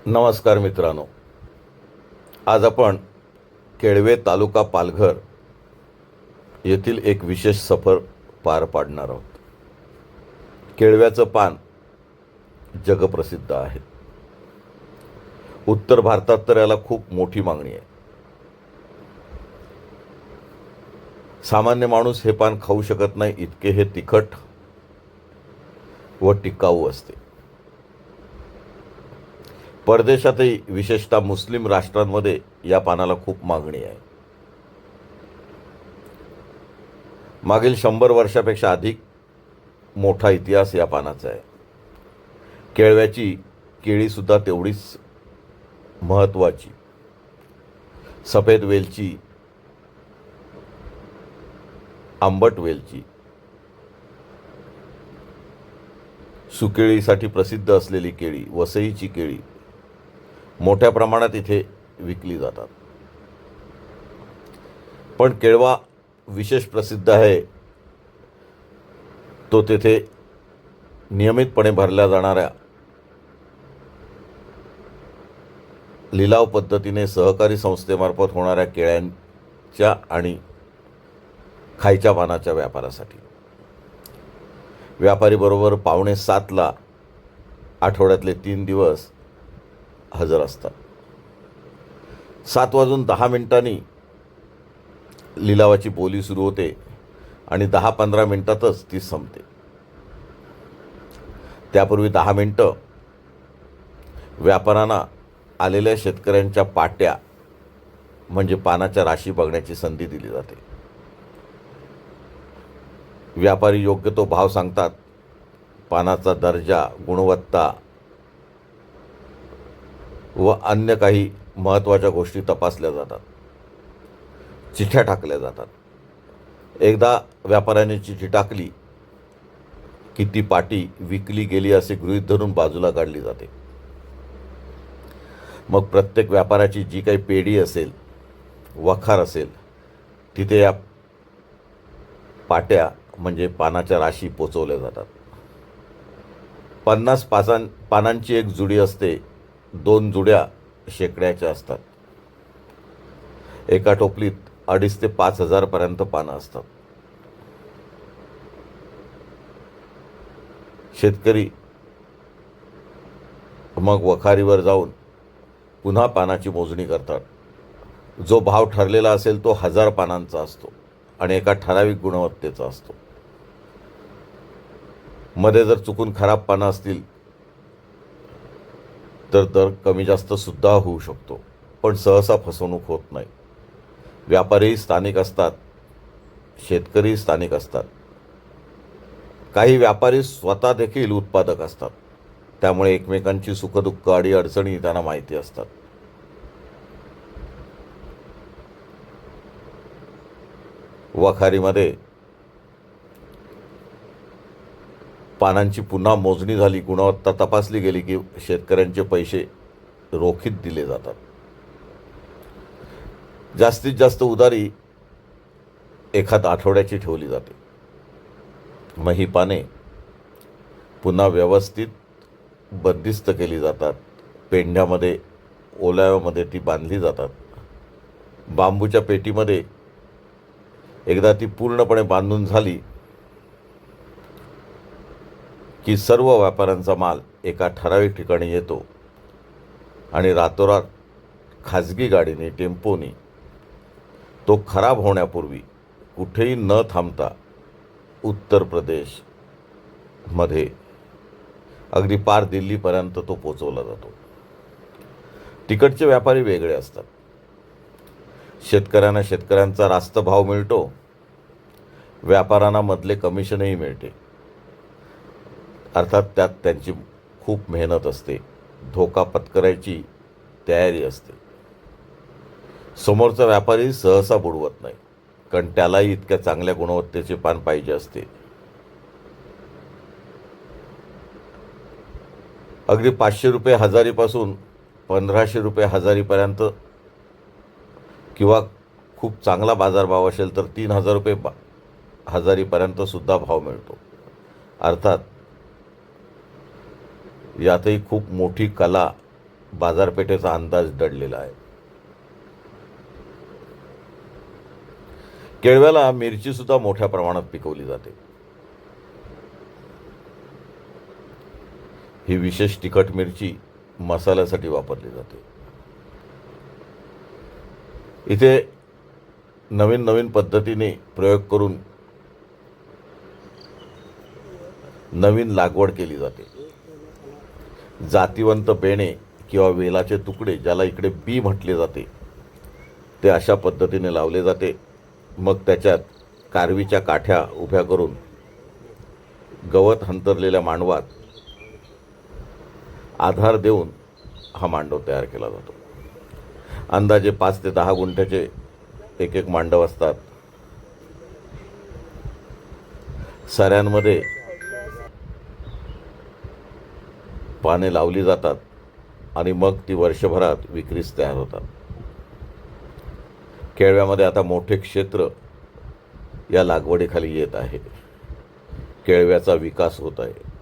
नमस्कार मित्रांनो, आज आपण केळवे तालुका पालघर येथील एक विशेष सफर पार पाडणार आहोत. केळव्याचं पान जगप्रसिद्ध आहे. उत्तर भारतात तर याला खूप मोठी मागणी आहे. सामान्य माणूस हे पान खाऊ शकत नाही, इतके हे तिखट व टिकाऊ असते. परदेशातही विशेषतः मुस्लिम राष्ट्रांमध्ये या पानाला खूप मागणी आहे. मागील 100 वर्षापेक्षा अधिक मोठा इतिहास या पानाचा आहे. केळव्याची केळीसुद्धा तेवढीच महत्त्वाची. सफेद वेलची, आंबट वेलची, सुकेळीसाठी प्रसिद्ध असलेली केळी, वसईची केळी मोठ्या प्रमाणात इथे विकली जातात. पण केळवा विशेष प्रसिद्ध आहे तो तेथे नियमितपणे भरल्या जाणाऱ्या लिलाव पद्धतीने सहकारी संस्थेमार्फत होणाऱ्या केळ्यांच्या आणि खायच्या पानाच्या व्यापारासाठी. व्यापारी बरोबर 6:45 आठवड्यातले 3 दिवस हजर असतात. 7:10 लिलावाची बोली सुरू होते आणि 10-15 मिनिटातच ती संपते. त्यापूर्वी 10 मिनिटं व्यापाऱ्यांना आलेल्या शेतकऱ्यांच्या पाट्या म्हणजे पानाच्या राशी बघण्याची संधी दिली जाते. व्यापारी योग्य तो भाव सांगतात. पानाचा दर्जा, गुणवत्ता व अन्य काही महत्त्वाच्या गोष्टी तपासल्या जातात. चिठ्ठ्या टाकल्या जातात. एकदा व्यापाऱ्याने चिठ्ठी टाकली की ती पाटी विकली गेली असे गृहीत धरून बाजूला काढली जाते. मग प्रत्येक व्यापाऱ्याची जी काही पेढी असेल, वखार असेल, तिथे या पाट्या म्हणजे पानाच्या राशी पोचवल्या जातात. 50 पानांची एक जुडी असते. 2 जुड्या शेकड्याच्या असतात. एका टोपलीत 2,500 ते 5,000 पर्यंत पानं असतात. शेतकरी मग वखारीवर जाऊन पुन्हा पानाची मोजणी करतात. जो भाव ठरलेला असेल तो 1000 पानांचा असतो आणि एका ठराविक गुणवत्तेचा असतो. मध्ये जर चुकून खराब पानं असतील तर दर कमी जास्त सुद्धा होऊ शकतो, पण सहसा फसवणूक होत नाही. व्यापारीही स्थानिक असतात, शेतकरी स्थानिक असतात. काही व्यापारी स्वतः देखील उत्पादक असतात. त्यामुळे एकमेकांची सुखदुःख आणि अडचणी त्यांना माहिती असतात. वखारीमध्ये पानांची पुन्हा मोजणी झाली, गुणवत्ता तपासली गेली की शेतकऱ्यांचे पैसे रोखीत दिले जातात. जास्तीत जास्त उधारी एखाद आठवड्याची ठेवली जाते. मग ही पाने पुन्हा व्यवस्थित बंदिस्त केली जातात. पेंढ्यामध्ये, ओल्याव्यामध्ये ती बांधली जातात. बांबूच्या पेटीमध्ये एकदा ती पूर्णपणे बांधून झाली की सर्व व्यापाऱ्यांचा माल एका ठराविक ठिकाणी येतो आणि रातोरात खाजगी गाडीने, टेम्पोनी तो खराब होण्यापूर्वी कुठेही न थांबता उत्तर प्रदेशमध्ये अगदी पार दिल्लीपर्यंत तो पोचवला जातो. तिकडचे व्यापारी वेगळे असतात. शेतकऱ्यांचा रास्त भाव मिळतो. व्यापाऱ्यांना मधले कमिशनही मिळते. अर्थात त्यात त्यांची खूप मेहनत असते. धोका पत्करायची तयारी असते. समोरचा व्यापारी सहसा बुडवत नाही, कारण त्यालाही इतक्या चांगल्या गुणवत्तेचे पान पाहिजे असते. अगदी 500 रुपये हजारीपासून 1500 रुपये हजारीपर्यंत किंवा खूप चांगला बाजारभाव असेल तर 3000 रुपये हजारीपर्यंत सुद्धा भाव मिळतो. अर्थात यातही खूप मोठी कला बाजारपेठेचा अंदाज दडलेला आहे. केळव्याला मिरची सुद्धा मोठ्या प्रमाणात पिकवली जाते. ही विशेष तिखट मिरची मसाल्यासाठी वापरली जाते. इथे नवीन नवीन पद्धतीने प्रयोग करून नवीन लागवड केली जाते. जातिवंत बेणे किंवा वेलाचे तुकडे, ज्याला इकडे बी म्हटले जाते, ते अशा पद्धतीने लावले जाते. मग त्याच्यात कारवीच्या काठ्या उभ्या करून गवत हंतरलेल्या मांडवात आधार देऊन हा मांडव तयार केला जातो. अंदाजे 5 ते 10 गुंठ्याचे एक एक मांडव असतात. सऱ्यांमध्ये पाने लावली जातात आणि मग ती वर्षभरात विक्रीस तयार होतात. केळव्यामध्ये आता मोठे क्षेत्र या लागवडीखाली येत आहे. केळव्याचा विकास होत आहे.